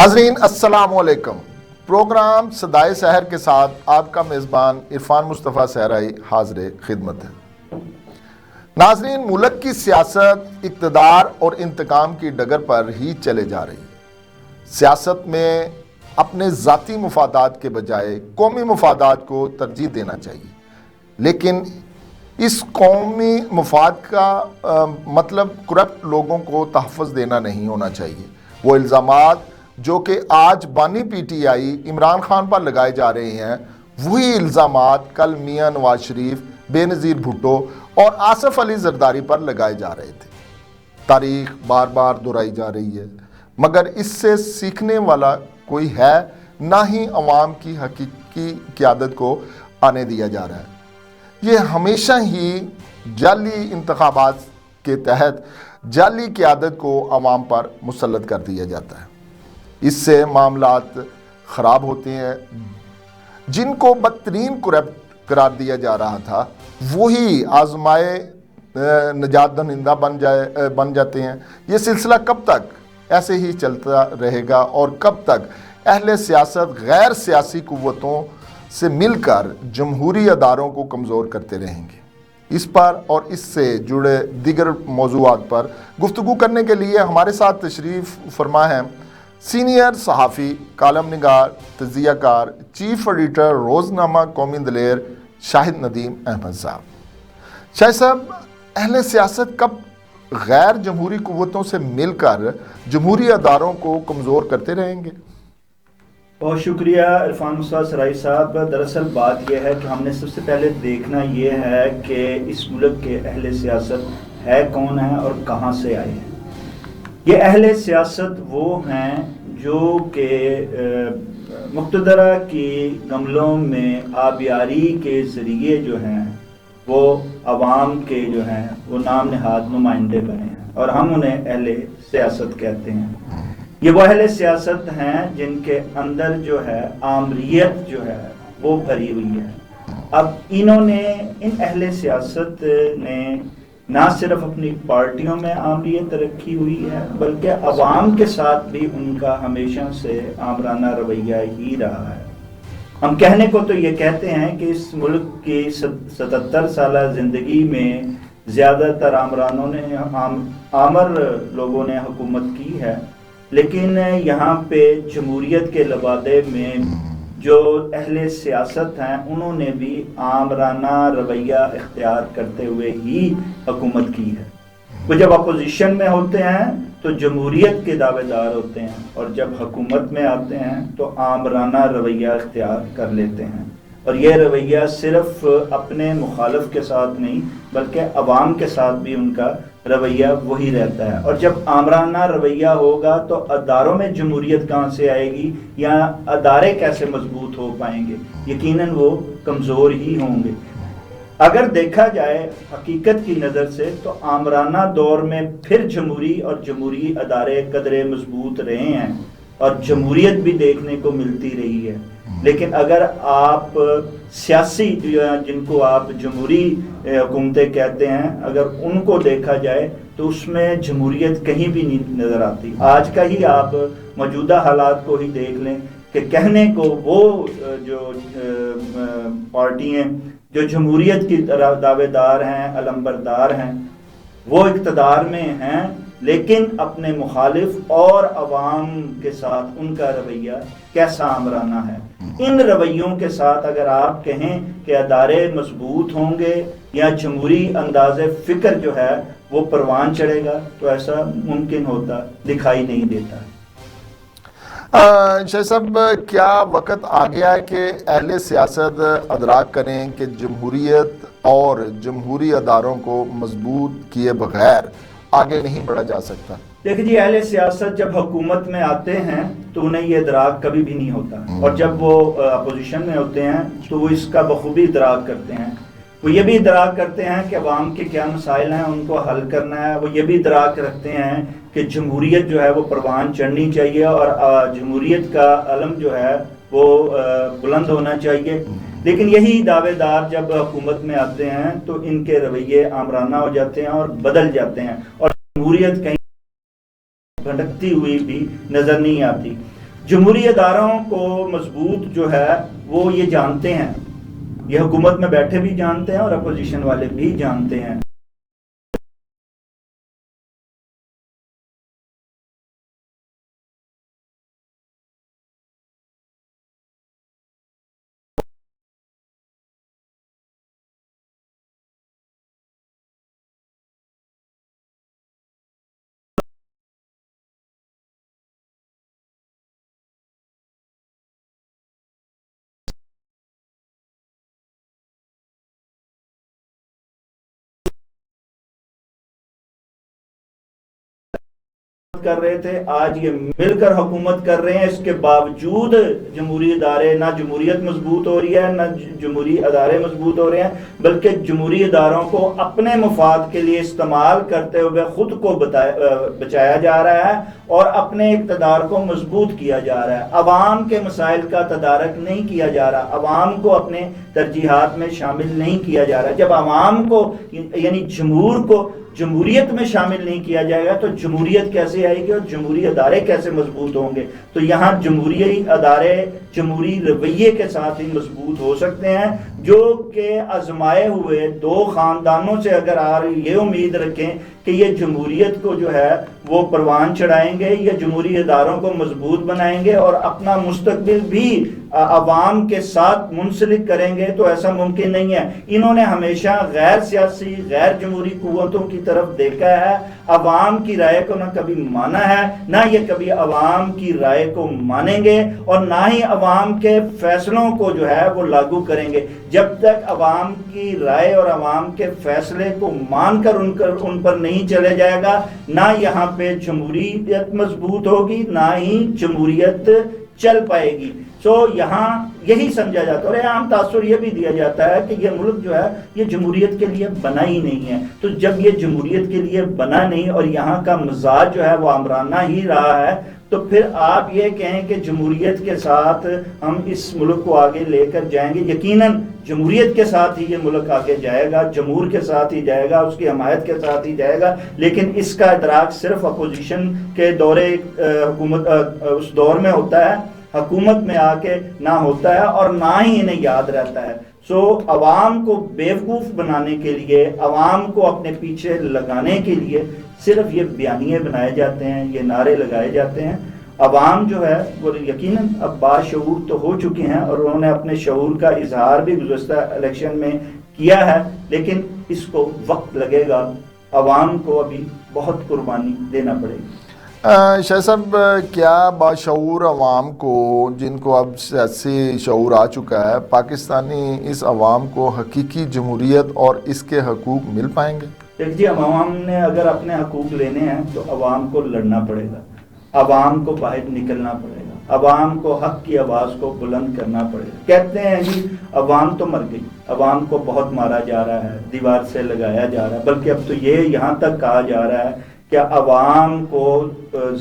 ناظرین السلام علیکم۔ پروگرام صدائے سحر کے ساتھ آپ کا میزبان عرفان مصطفیٰ صحرائی حاضر خدمت ہے۔ ناظرین، ملک کی سیاست اقتدار اور انتقام کی ڈگر پر ہی چلے جا رہی ہے۔ سیاست میں اپنے ذاتی مفادات کے بجائے قومی مفادات کو ترجیح دینا چاہیے، لیکن اس قومی مفاد کا مطلب کرپٹ لوگوں کو تحفظ دینا نہیں ہونا چاہیے۔ وہ الزامات جو کہ آج بانی P T I Imran Khan پر لگائے جا رہے ہیں، وہی الزامات کل میاں نواز شریف، بے نظیر بھٹو اور آصف علی زرداری پر لگائے جا رہے تھے۔ تاریخ بار بار دہرائی جا رہی ہے، مگر اس سے سیکھنے والا کوئی ہے نہ ہی عوام کی حقیقی قیادت کو آنے دیا جا رہا ہے۔ یہ ہمیشہ ہی جعلی انتخابات کے تحت جعلی قیادت کو عوام پر مسلط کر دیا جاتا ہے۔ اس سے معاملات خراب ہوتے ہیں۔ جن کو بدترین کرپٹ قرار دیا جا رہا تھا، وہی آزمائے نجات دہندہ بن جاتے ہیں۔ یہ سلسلہ کب تک ایسے ہی چلتا رہے گا اور کب تک اہل سیاست غیر سیاسی قوتوں سے مل کر جمہوری اداروں کو کمزور کرتے رہیں گے؟ اس پر اور اس سے جڑے دیگر موضوعات پر گفتگو کرنے کے لیے ہمارے ساتھ تشریف فرما ہیں سینئر صحافی، کالم نگار، تجزیہ کار، چیف ایڈیٹر روزنامہ قومی دلیر شاہد ندیم احمد صاحب۔ شاہد صاحب، اہل سیاست کب غیر جمہوری قوتوں سے مل کر جمہوری اداروں کو کمزور کرتے رہیں گے؟ بہت شکریہ عرفان مصطفیٰ صحرائی صاحب۔ دراصل بات یہ ہے کہ ہم نے سب سے پہلے دیکھنا یہ ہے کہ اس ملک کے اہل سیاست ہے کون ہیں اور کہاں سے آئے ہیں۔ یہ اہل سیاست وہ ہیں جو کہ مقتدرہ کی گملوں میں آبیاری کے ذریعے جو ہیں وہ عوام کے جو ہیں وہ نام نہاد نمائندے بنے ہیں، اور ہم انہیں اہل سیاست کہتے ہیں۔ یہ وہ اہل سیاست ہیں جن کے اندر جو ہے آمریت جو ہے وہ بھری ہوئی ہے۔ اب انہوں نے، ان اہل سیاست نے نہ صرف اپنی پارٹیوں میں آمریت رکھی ہوئی ہے، بلکہ عوام کے ساتھ بھی ان کا ہمیشہ سے آمرانہ رویہ ہی رہا ہے۔ ہم کہنے کو تو یہ کہتے ہیں کہ اس ملک کی 77 سالہ زندگی میں زیادہ تر آمرانوں نے، آمر لوگوں نے حکومت کی ہے، لیکن یہاں پہ جمہوریت کے لبادے میں جو اہل سیاست ہیں انہوں نے بھی آمرانہ رویہ اختیار کرتے ہوئے ہی حکومت کی ہے۔ وہ جب اپوزیشن میں ہوتے ہیں تو جمہوریت کے دعوے دار ہوتے ہیں، اور جب حکومت میں آتے ہیں تو آمرانہ رویہ اختیار کر لیتے ہیں۔ اور یہ رویہ صرف اپنے مخالف کے ساتھ نہیں بلکہ عوام کے ساتھ بھی ان کا رویہ وہی رہتا ہے۔ اور جب آمرانہ رویہ ہوگا تو اداروں میں جمہوریت کہاں سے آئے گی، یا ادارے کیسے مضبوط ہو پائیں گے؟ یقیناً وہ کمزور ہی ہوں گے۔ اگر دیکھا جائے حقیقت کی نظر سے تو آمرانہ دور میں پھر جمہوری اور جمہوری ادارے قدرے مضبوط رہے ہیں اور جمہوریت بھی دیکھنے کو ملتی رہی ہے۔ لیکن اگر آپ سیاسی، جن کو آپ جمہوری حکومتیں کہتے ہیں، اگر ان کو دیکھا جائے تو اس میں جمہوریت کہیں بھی نہیں نظر آتی۔ آج کا ہی آپ موجودہ حالات کو ہی دیکھ لیں کہ کہنے کو وہ جو پارٹی ہیں جو جمہوریت کی دعوے دار ہیں، علمبردار ہیں، وہ اقتدار میں ہیں، لیکن اپنے مخالف اور عوام کے ساتھ ان کا رویہ کیسا آمرانہ ہے۔ ان رویوں کے ساتھ اگر آپ کہیں کہ ادارے مضبوط ہوں گے یا جمہوری انداز فکر جو ہے وہ پروان چڑھے گا، تو ایسا ممکن ہوتا دکھائی نہیں دیتا۔ شاہ صاحب، کیا وقت آ گیا ہے کہ اہل سیاست ادراک کریں کہ جمہوریت اور جمہوری اداروں کو مضبوط کیے بغیر آگے نہیں بڑھا جا سکتا؟ دیکھیں جی، اہل سیاست جب حکومت میں آتے ہیں تو انہیں یہ ادراک کبھی بھی نہیں ہوتا، اور جب وہ اپوزیشن میں ہوتے ہیں تو وہ اس کا بخوبی ادراک کرتے ہیں۔ وہ یہ بھی ادراک کرتے ہیں کہ عوام کے کیا مسائل ہیں، ان کو حل کرنا ہے۔ وہ یہ بھی ادراک رکھتے ہیں کہ جمہوریت جو ہے وہ پروان چڑھنی چاہیے اور جمہوریت کا علم جو ہے وہ بلند ہونا چاہیے۔ لیکن یہی دعوے دار جب حکومت میں آتے ہیں تو ان کے رویے آمرانہ ہو جاتے ہیں اور بدل جاتے ہیں، اور جمہوریت کہیں بھٹکتی ہوئی بھی نظر نہیں آتی۔ جمہوری اداروں کو مضبوط جو ہے وہ یہ جانتے ہیں، یہ حکومت میں بیٹھے بھی جانتے ہیں اور اپوزیشن والے بھی جانتے ہیں۔ کر رہے تھے، آج یہ مل کر حکومت کر رہے ہیں، اس کے باوجود جمہوری ادارے، نہ جمہوریت مضبوط ہو رہی ہے، نہ جمہوری ادارے مضبوط ہو رہے ہیں، بلکہ جمہوری اداروں کو اپنے مفاد کے لیے استعمال کرتے ہوئے خود کو بچایا جا رہا ہے اور اپنے اقتدار کو مضبوط کیا جا رہا ہے۔ عوام کے مسائل کا تدارک نہیں کیا جا رہا، عوام کو اپنے ترجیحات میں شامل نہیں کیا جا رہا۔ جب عوام کو یعنی جمہور کو جمہوریت میں شامل نہیں کیا جائے گا تو جمہوریت کیسے آئے گی اور جمہوری ادارے کیسے مضبوط ہوں گے؟ تو یہاں جمہوری ادارے جمہوری رویے کے ساتھ ہی مضبوط ہو سکتے ہیں، جو کہ آزمائے ہوئے دو خاندانوں سے اگر یہ امید رکھیں کہ یہ جمہوریت کو جو ہے وہ پروان چڑھائیں گے یا جمہوری اداروں کو مضبوط بنائیں گے اور اپنا مستقبل بھی عوام کے ساتھ منسلک کریں گے، تو ایسا ممکن نہیں ہے۔ انہوں نے ہمیشہ غیر سیاسی، غیر جمہوری قوتوں کی طرف دیکھا ہے، عوام کی رائے کو نہ کبھی مانا ہے، نہ یہ کبھی عوام کی رائے کو مانیں گے اور نہ ہی عوام کے فیصلوں کو جو ہے وہ لاگو کریں گے۔ جب تک عوام کی رائے اور عوام کے فیصلے کو مان کر ان پر نہیں چلے جائے گا، نہ یہاں پہ جمہوریت مضبوط ہوگی، نہ ہی جمہوریت چل پائے گی۔ یہاں یہی سمجھا جاتا ہے اور عام تاثر یہ بھی دیا جاتا ہے کہ یہ ملک جو ہے یہ جمہوریت کے لیے بنا ہی نہیں ہے۔ تو جب یہ جمہوریت کے لیے بنا نہیں اور یہاں کا مزاج جو ہے وہ آمرانہ ہی رہا ہے، تو پھر آپ یہ کہیں کہ جمہوریت کے ساتھ ہم اس ملک کو آگے لے کر جائیں گے، یقیناً جمہوریت کے ساتھ ہی یہ ملک آگے جائے گا، جمہور کے ساتھ ہی جائے گا، اس کی حمایت کے ساتھ ہی جائے گا، لیکن اس کا ادراک صرف اپوزیشن کے دورے حکومت اس دور میں ہوتا ہے، حکومت میں آ کے نہ ہوتا ہے اور نہ ہی انہیں یاد رہتا ہے۔ عوام کو بیوقوف بنانے کے لیے، عوام کو اپنے پیچھے لگانے کے لیے صرف یہ بیانیے بنائے جاتے ہیں، یہ نعرے لگائے جاتے ہیں۔ عوام جو ہے وہ یقیناً اب باشعور تو ہو چکے ہیں اور انہوں نے اپنے شعور کا اظہار بھی گزشتہ الیکشن میں کیا ہے، لیکن اس کو وقت لگے گا، عوام کو ابھی بہت قربانی دینا پڑے گی۔ شاہ صاحب، کیا باشعور عوام کو، جن کو اب سیاسی شعور آ چکا ہے، پاکستانی اس عوام کو حقیقی جمہوریت اور اس کے حقوق مل پائیں گے؟ جی، عوام نے اگر اپنے حقوق لینے ہیں تو عوام کو لڑنا پڑے گا، عوام کو باہر نکلنا پڑے گا، عوام کو حق کی آواز کو بلند کرنا پڑے گا۔ کہتے ہیں جی عوام تو مر گئی، عوام کو بہت مارا جا رہا ہے، دیوار سے لگایا جا رہا ہے، بلکہ اب تو یہ یہاں تک کہا جا رہا ہے کہ عوام کو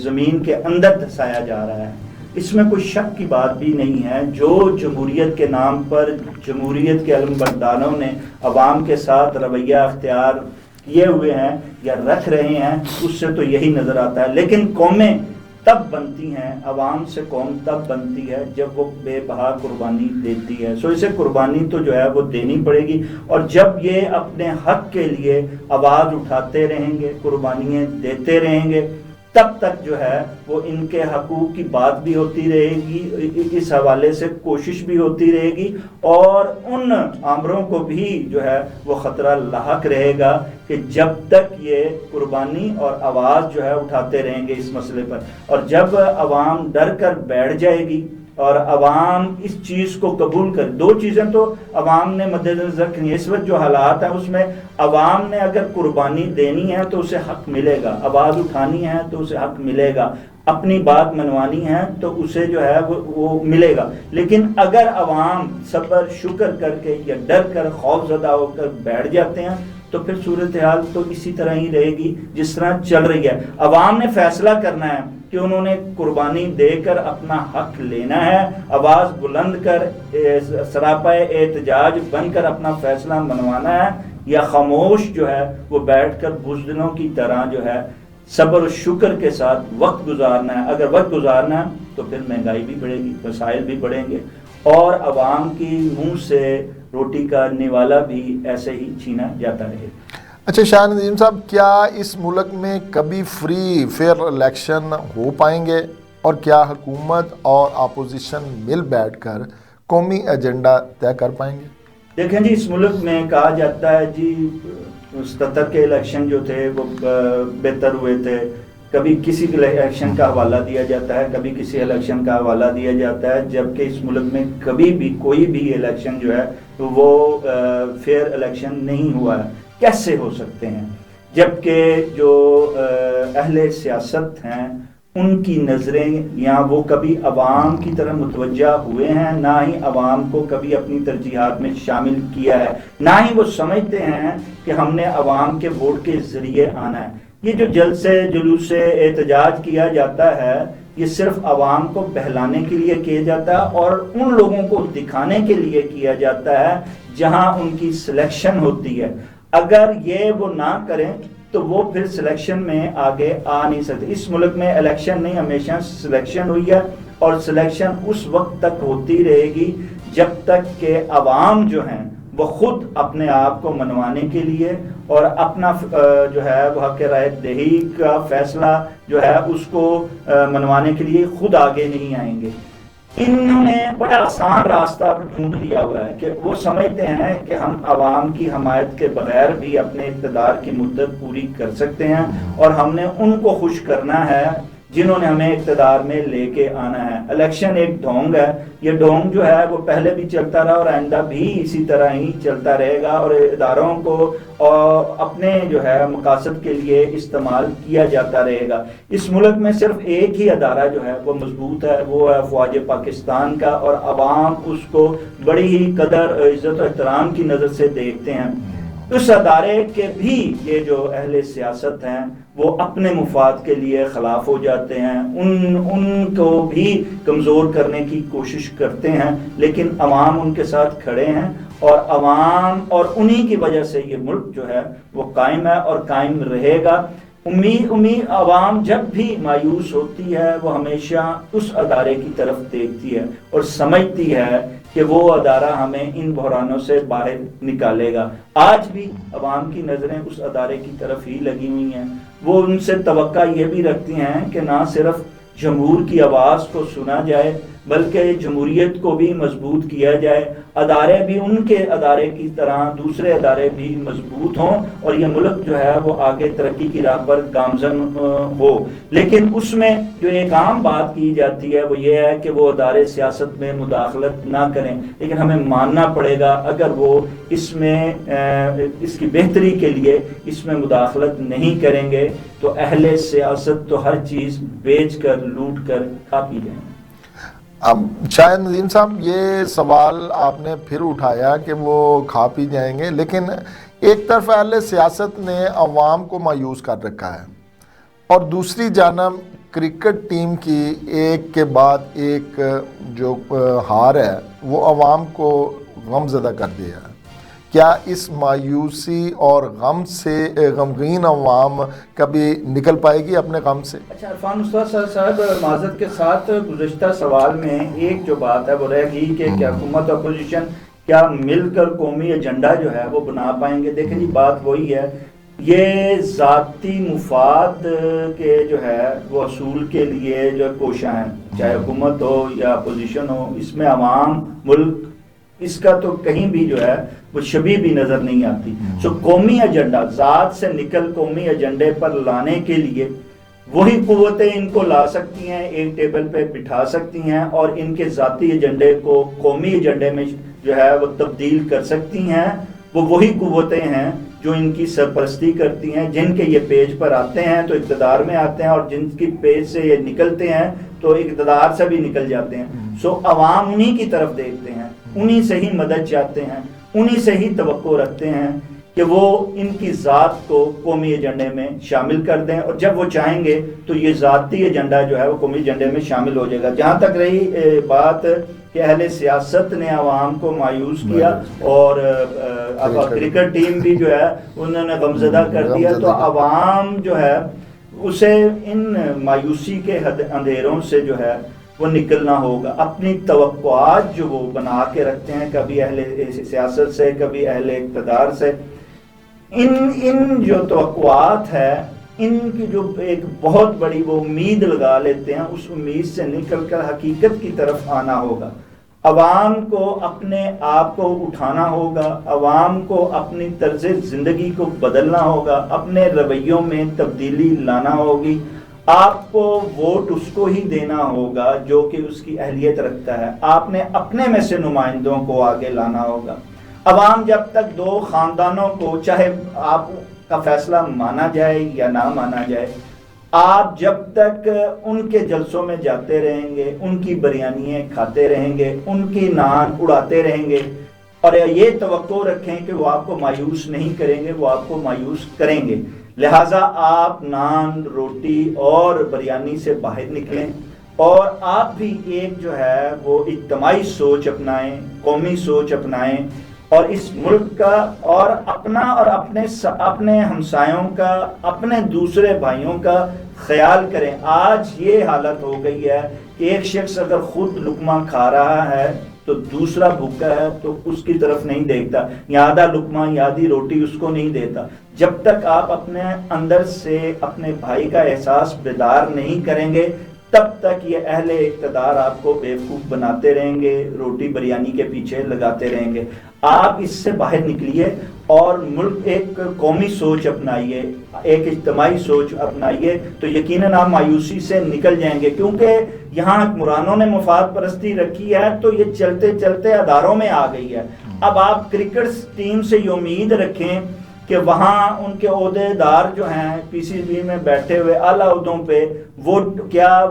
زمین کے اندر دھسایا جا رہا ہے۔ اس میں کوئی شک کی بات بھی نہیں ہے، جو جمہوریت کے نام پر جمہوریت کے علمبرداروں نے عوام کے ساتھ رویہ اختیار کیے ہوئے ہیں یا رکھ رہے ہیں، اس سے تو یہی نظر آتا ہے۔ لیکن قومیں تب بنتی ہیں، عوام سے قوم تب بنتی ہے جب وہ بے بہا قربانی دیتی ہے۔ اسے قربانی تو جو ہے وہ دینی پڑے گی، اور جب یہ اپنے حق کے لیے آواز اٹھاتے رہیں گے، قربانیاں دیتے رہیں گے، تب تک جو ہے وہ ان کے حقوق کی بات بھی ہوتی رہے گی، اس حوالے سے کوشش بھی ہوتی رہے گی، اور ان آمروں کو بھی جو ہے وہ خطرہ لاحق رہے گا کہ جب تک یہ قربانی اور آواز جو ہے اٹھاتے رہیں گے اس مسئلے پر، اور جب عوام ڈر کر بیٹھ جائے گی اور عوام اس چیز کو قبول کر، دو چیزیں تو عوام نے مد نظر رکھنی ہے۔ اس وقت جو حالات ہیں اس میں عوام نے اگر قربانی دینی ہے تو اسے حق ملے گا، آواز اٹھانی ہے تو اسے حق ملے گا، اپنی بات منوانی ہے تو اسے جو ہے وہ ملے گا۔ لیکن اگر عوام صبر شکر کر کے یا ڈر کر خوف زدہ ہو کر بیٹھ جاتے ہیں تو پھر صورتحال تو اسی طرح ہی رہے گی جس طرح چل رہی ہے۔ عوام نے فیصلہ کرنا ہے کہ انہوں نے قربانی دے کر اپنا حق لینا ہے، آواز بلند کر سراپائے احتجاج بن کر اپنا فیصلہ منوانا ہے، یا خاموش جو ہے وہ بیٹھ کر بزدلوں کی طرح جو ہے صبر و شکر کے ساتھ وقت گزارنا ہے. اگر وقت گزارنا ہے تو پھر مہنگائی بھی بڑھے گی, مسائل بھی بڑھیں گے, اور عوام کی منہ سے روٹی کا نوالا بھی ایسے ہی چھینا جاتا رہے. اچھا شاہ ندیم صاحب, کیا اس ملک میں کبھی فری فیئر الیکشن ہو پائیں گے, اور کیا حکومت اور اپوزیشن مل بیٹھ کر قومی ایجنڈا طے کر پائیں گے؟ دیکھیں جی, اس ملک میں کہا جاتا ہے جی 77 کے الیکشن جو تھے وہ بہتر ہوئے تھے. کبھی کسی الیکشن کا حوالہ دیا جاتا ہے, کبھی کسی الیکشن کا حوالہ دیا جاتا ہے, جبکہ اس ملک میں کبھی بھی کوئی بھی الیکشن جو ہے وہ فیئر الیکشن نہیں ہوا ہے. کیسے ہو سکتے ہیں جبکہ جو اہل سیاست ہیں ان کی نظریں یا وہ کبھی عوام کی طرف متوجہ ہوئے ہیں, نہ ہی عوام کو کبھی اپنی ترجیحات میں شامل کیا ہے, نہ ہی وہ سمجھتے ہیں کہ ہم نے عوام کے ووٹ کے ذریعے آنا ہے. یہ جو جلسے جلوس احتجاج کیا جاتا ہے یہ صرف عوام کو بہلانے کے لیے کیا جاتا ہے, اور ان لوگوں کو دکھانے کے لیے کیا جاتا ہے جہاں ان کی سلیکشن ہوتی ہے. اگر یہ وہ نہ کریں تو وہ پھر سلیکشن میں آگے آ نہیں سکتے. اس ملک میں الیکشن نہیں, ہمیشہ سلیکشن ہوئی ہے, اور سلیکشن اس وقت تک ہوتی رہے گی جب تک کہ عوام جو ہیں وہ خود اپنے آپ کو منوانے کے لیے اور اپنا جو ہے وہ حق رائے دہی کا فیصلہ جو ہے اس کو منوانے کے لیے خود آگے نہیں آئیں گے. انہوں نے بڑا آسان راستہ ڈھونڈ لیا ہوا ہے کہ وہ سمجھتے ہیں کہ ہم عوام کی حمایت کے بغیر بھی اپنے اقتدار کی مدت پوری کر سکتے ہیں, اور ہم نے ان کو خوش کرنا ہے جنہوں نے ہمیں اقتدار میں لے کے آنا ہے. الیکشن ایک ڈھونگ ہے, یہ ڈھونگ جو ہے وہ پہلے بھی چلتا رہا اور آئندہ بھی اسی طرح ہی چلتا رہے گا, اور اداروں کو اپنے جو ہے مقاصد کے لیے استعمال کیا جاتا رہے گا. اس ملک میں صرف ایک ہی ادارہ جو ہے وہ مضبوط ہے, وہ ہے فوج پاکستان کا, اور عوام اس کو بڑی ہی قدر عزت و احترام کی نظر سے دیکھتے ہیں. اس ادارے کے بھی یہ جو اہل سیاست ہیں وہ اپنے مفاد کے لیے خلاف ہو جاتے ہیں, ان کو بھی کمزور کرنے کی کوشش کرتے ہیں, لیکن عوام ان کے ساتھ کھڑے ہیں, اور عوام اور انہی کی وجہ سے یہ ملک جو ہے وہ قائم ہے اور قائم رہے گا. امید عوام جب بھی مایوس ہوتی ہے وہ ہمیشہ اس ادارے کی طرف دیکھتی ہے اور سمجھتی ہے کہ وہ ادارہ ہمیں ان بحرانوں سے باہر نکالے گا. آج بھی عوام کی نظریں اس ادارے کی طرف ہی لگی ہوئی ہیں. وہ ان سے توقع یہ بھی رکھتی ہیں کہ نہ صرف جمہور کی آواز کو سنا جائے بلکہ جمہوریت کو بھی مضبوط کیا جائے, ادارے بھی ان کے ادارے کی طرح دوسرے ادارے بھی مضبوط ہوں, اور یہ ملک جو ہے وہ آگے ترقی کی راہ پر گامزن ہو. لیکن اس میں جو ایک عام بات کی جاتی ہے وہ یہ ہے کہ وہ ادارے سیاست میں مداخلت نہ کریں, لیکن ہمیں ماننا پڑے گا اگر وہ اس میں اس کی بہتری کے لیے اس میں مداخلت نہیں کریں گے تو اہل سیاست تو ہر چیز بیچ کر لوٹ کر کھا پی جائیں. اب شاہ ندیم صاحب, یہ سوال آپ نے پھر اٹھایا کہ وہ کھا پی جائیں گے, لیکن ایک طرف اہل سیاست نے عوام کو مایوس کر رکھا ہے, اور دوسری جانب کرکٹ ٹیم کی ایک کے بعد ایک جو ہار ہے وہ عوام کو غم زدہ کر دیا ہے. کیا اس مایوسی اور غم سے غمگین عوام کبھی نکل پائے گی اپنے غم سے؟ اچھا عرفان مصطفیٰ صاحب, معذرت کے ساتھ گزشتہ سوال میں ایک جو بات ہے وہ رہ گئی کہ کیا حکومت اپوزیشن کیا مل کر قومی ایجنڈا جو ہے وہ بنا پائیں گے. دیکھیں جی, بات وہی ہے, یہ ذاتی مفاد کے جو ہے وہ اصول کے لیے جو کوشاں ہیں, چاہے حکومت ہو یا اپوزیشن ہو, اس میں عوام ملک اس کا تو کہیں بھی جو ہے وہ شبیہ بھی نظر نہیں آتی. قومی ایجنڈا ذات سے نکل قومی ایجنڈے پر لانے کے لیے وہی قوتیں ان کو لا سکتی ہیں, ایک ٹیبل پہ بٹھا سکتی ہیں اور ان کے ذاتی ایجنڈے کو قومی ایجنڈے میں جو ہے وہ تبدیل کر سکتی ہیں. وہ وہی قوتیں ہیں جو ان کی سرپرستی کرتی ہیں, جن کے یہ پیج پر آتے ہیں تو اقتدار میں آتے ہیں, اور جن کی پیج سے یہ نکلتے ہیں تو اقتدار سے بھی نکل جاتے ہیں. عوام انہی کی طرف دیکھتے ہیں, انہی سے ہی مدد چاہتے ہیں, انہی سے ہی توقع رکھتے ہیں کہ وہ ان کی ذات کو قومی ایجنڈے میں شامل کر دیں, اور جب وہ چاہیں گے تو یہ ذاتی ایجنڈا جو ہے وہ قومی ایجنڈے میں شامل ہو جائے گا. جہاں تک رہی بات کہ اہل سیاست نے عوام کو مایوس کیا اور کرکٹ ٹیم بھی جو ہے انہوں نے غمزدہ کر دیا, تو عوام جو ہے اسے ان مایوسی کے اندھیروں سے جو ہے وہ نکلنا ہوگا. اپنی توقعات جو وہ بنا کے رکھتے ہیں کبھی اہل سیاست سے کبھی اہل اقتدار سے، ان جو توقعات ہے ان کی جو ایک بہت بڑی وہ امید لگا لیتے ہیں، اس امید سے نکل کر حقیقت کی طرف آنا ہوگا. عوام کو اپنے آپ کو اٹھانا ہوگا، عوام کو اپنی طرز زندگی کو بدلنا ہوگا، اپنے رویوں میں تبدیلی لانا ہوگی. آپ کو ووٹ اس کو ہی دینا ہوگا جو کہ اس کی اہلیت رکھتا ہے. آپ نے اپنے میں سے نمائندوں کو آگے لانا ہوگا. عوام جب تک دو خاندانوں کو، چاہے آپ کا فیصلہ مانا جائے یا نہ مانا جائے، آپ جب تک ان کے جلسوں میں جاتے رہیں گے، ان کی بریانیاں کھاتے رہیں گے، ان کی نان اڑاتے رہیں گے اور یہ توقع رکھیں کہ وہ آپ کو مایوس نہیں کریں گے، وہ آپ کو مایوس کریں گے. لہٰذا آپ نان، روٹی اور بریانی سے باہر نکلیں اور آپ بھی ایک جو ہے وہ اجتماعی سوچ اپنائیں، قومی سوچ اپنائیں اور اس ملک کا اور اپنا اور اپنے ہمسایوں کا، اپنے دوسرے بھائیوں کا خیال کریں. آج یہ حالت ہو گئی ہے کہ ایک شخص اگر خود لقمہ کھا رہا ہے تو دوسرا بھوکا ہے تو اس کی طرف نہیں دیکھتا، یا آدھا لقمہ یا آدھی روٹی اس کو نہیں دیتا. جب تک آپ اپنے اندر سے اپنے بھائی کا احساس بیدار نہیں کریں گے تب تک یہ اہل اقتدار آپ کو بیوقوف بناتے رہیں گے، روٹی بریانی کے پیچھے لگاتے رہیں گے. آپ اس سے باہر نکلیے اور ملک ایک قومی سوچ اپنائیے، ایک اجتماعی سوچ اپنائیے تو یقیناً آپ مایوسی سے نکل جائیں گے. کیونکہ یہاں حکمرانوں نے مفاد پرستی رکھی ہے تو یہ چلتے چلتے اداروں میں آ گئی ہے. اب آپ کرکٹ ٹیم سے یہ امید رکھیں کہ وہاں ان کے عہدے دار جو ہیں پی سی بی میں بیٹھے ہوئے اعلیٰ عہدوں پہ،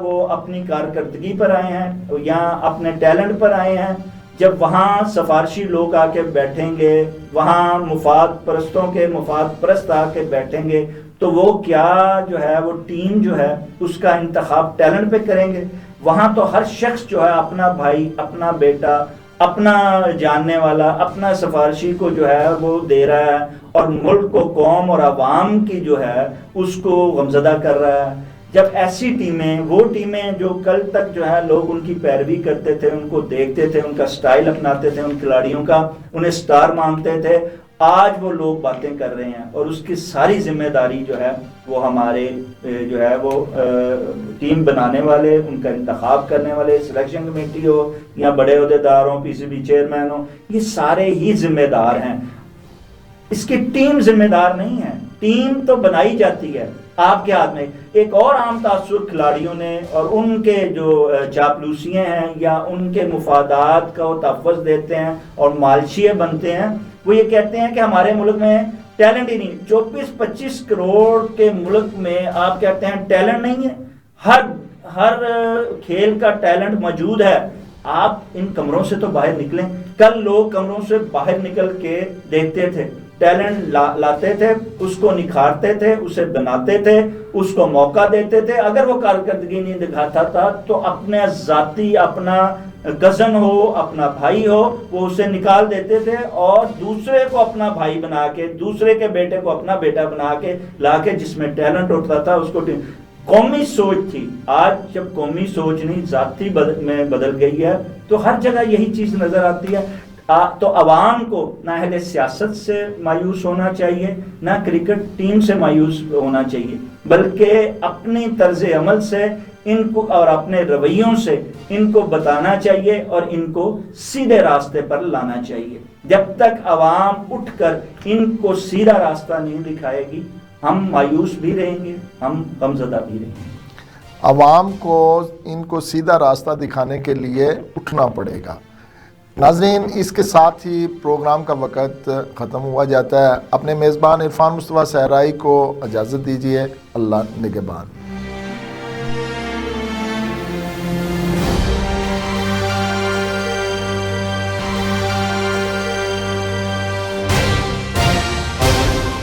وہ اپنی کارکردگی پر آئے ہیں یا اپنے ٹیلنٹ پر آئے ہیں. جب وہاں سفارشی لوگ آ کے بیٹھیں گے، وہاں مفاد پرستوں کے مفاد پرست آ کے بیٹھیں گے تو وہ کیا جو ہے وہ ٹیم جو ہے اس کا انتخاب ٹیلنٹ پہ کریں گے. وہاں تو ہر شخص جو ہے اپنا بھائی، اپنا بیٹا، اپنا جاننے والا، اپنا سفارشی کو جو ہے وہ دے رہا ہے اور ملک کو، قوم اور عوام کی جو ہے اس کو غمزدہ کر رہا ہے. جب ایسی ٹیمیں، وہ ٹیمیں جو کل تک جو ہے لوگ ان کی پیروی کرتے تھے، ان کو دیکھتے تھے، ان کا سٹائل اپناتے تھے، ان کھلاڑیوں کا انہیں سٹار مانتے تھے، آج وہ لوگ باتیں کر رہے ہیں اور اس کی ساری ذمہ داری جو ہے وہ ہمارے جو ہے وہ ٹیم بنانے والے، ان کا انتخاب کرنے والے، سلیکشن کمیٹی ہو یا بڑے عہدے دار ہوں، پی سی بی چیئرمین ہوں، یہ سارے ہی ذمہ دار ہیں. اس کی ٹیم ذمہ دار نہیں ہے. ٹیم تو بنائی جاتی ہے آپ کے ہاتھ میں. ایک اور عام تاثر کھلاڑیوں نے اور ان کے جو چاپلوسیاں ہیں یا ان کے مفادات کا وہ تحفظ دیتے ہیں اور مالشیے بنتے ہیں، وہ یہ کہتے ہیں کہ ہمارے ملک میں ٹیلنٹ ہی نہیں. 24-25 کروڑ کے ملک میں آپ کہتے ہیں ٹیلنٹ نہیں ہے. ہر کھیل کا ٹیلنٹ موجود ہے. آپ ان کمروں سے تو باہر نکلیں. کل لوگ کمروں سے باہر نکل کے دیکھتے تھے، ٹیلنٹ لاتے تھے، اس کو نکھارتے تھے، اسے بناتے تھے، اس کو موقع دیتے تھے. اگر وہ کارکردگی نہیں دکھاتا تھا تو اپنے ذاتی، اپنا کزن ہو، اپنا بھائی ہو، وہ اسے نکال دیتے تھے اور دوسرے کو اپنا بھائی بنا کے، دوسرے کے بیٹے کو اپنا بیٹا بنا کے لا کے جس میں ٹیلنٹ ہوتا تھا اس کو. قومی سوچ تھی. آج جب قومی سوچ نہیں ذاتی میں بدل گئی ہے تو ہر جگہ یہی چیز نظر آتی ہے. تو عوام کو نہ اہل سیاست سے مایوس ہونا چاہیے، نہ کرکٹ ٹیم سے مایوس ہونا چاہیے، بلکہ اپنی طرز عمل سے ان کو اور اپنے رویوں سے ان کو بتانا چاہیے اور ان کو سیدھے راستے پر لانا چاہیے. جب تک عوام اٹھ کر ان کو سیدھا راستہ نہیں دکھائے گی ہم مایوس بھی رہیں گے، ہم غمزدہ بھی رہیں گے. عوام کو ان کو سیدھا راستہ دکھانے کے لیے اٹھنا پڑے گا. ناظرین، اس کے ساتھ ہی پروگرام کا وقت ختم ہوا جاتا ہے. اپنے میزبان عرفان مصطفیٰ صحرائی کو اجازت دیجیے. اللہ نگہبان.